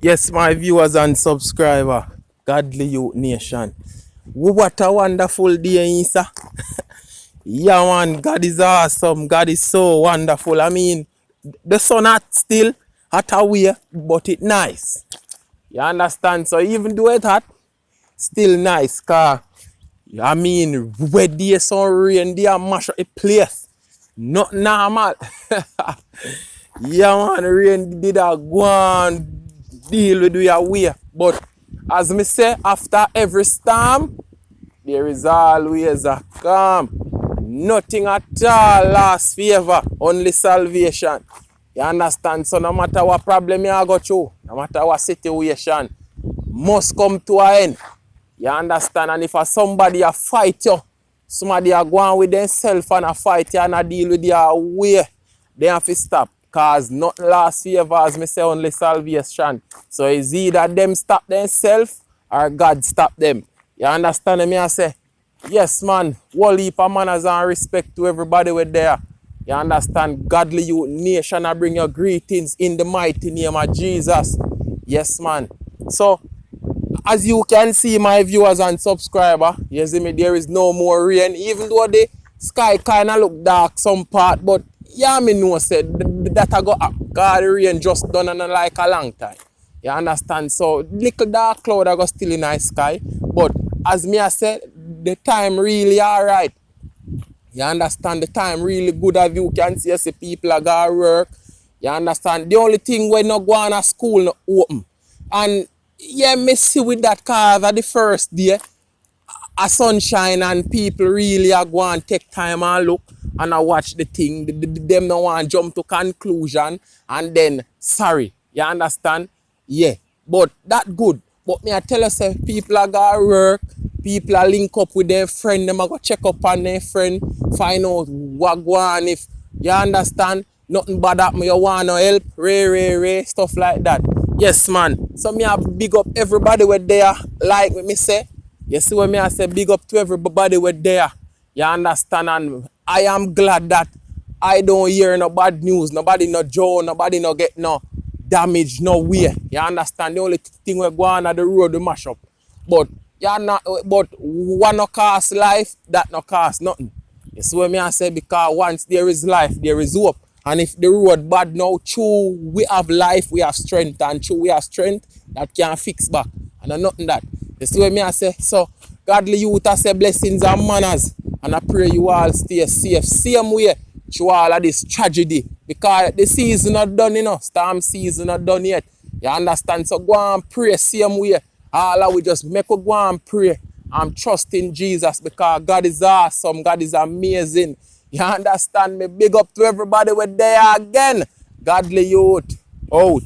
Yes, my viewers and subscriber, Godly Youth Nation. What a wonderful day, Isa. Yeah, man, God is awesome. God is so wonderful. I mean, the sun hot still, hot away, but it nice. You understand? So even though it hot, still nice. Cause, I mean, where there's some rain, they mash up the place. Not normal. Yeah, man, rain did a go on deal with your way. But as me say, after every storm, there is always a calm. Nothing at all lasts forever, only salvation. You understand? So no matter what problem you go through, no matter what situation, must come to an end. You understand? And if somebody a fight you, somebody a go on with themselves and a fight you and a deal with your way, they have to stop. Because not last forever, as me say, only salvation. So it's either them stop themselves or God stop them. You understand me? I say, yes, man, whole heap of manners and respect to everybody with there. You understand? Godly Youth Nation, I bring your greetings in the mighty name of Jesus. Yes, man. So, as you can see, my viewers and subscriber, you see me, there is no more rain. Even though the sky kind of look dark some part, but yeah, me know said that I go up. God, the rain just done in like a long time. You understand? So, little dark cloud I go still in the sky. But as me I said, the time really alright. You understand? The time really good as you can see. See people are going to work. You understand? The only thing when not going to school not open. And yeah, me see with that cause at the first day, a sunshine and people really are going to take time and look and I watch the thing. Them don't want to jump to conclusion and then sorry. You understand? Yeah. But that good. But me I tell you, say, people are going to work, people are link up with their friend, them are going to check up on their friend, find out what go on. If you understand, nothing bad happen, you want to help, stuff like that. Yes, man. So me I big up everybody with there, like me say. You see what me I say, big up to everybody with there. You understand? And I am glad that I don't hear no bad news, nobody no jaw, nobody no get no damage nowhere. You understand? The only thing we go on at the road we mash up. But one no cost life, that no cost nothing. You see what me I say? Because once there is life, there is hope. And if the road bad now, true, we have life, we have strength, and true, we have strength that can fix back. And nothing that. You see what me I say? So, Godly Youth I say blessings and manners. And I pray you all stay safe. Same way through all of this tragedy. Because the season not done, you know. Storm season not done yet. You understand? So go and pray same way. All of we just make a go and pray. I'm trusting Jesus because God is awesome. God is amazing. You understand me? Big up to everybody with there again. Godly Youth out.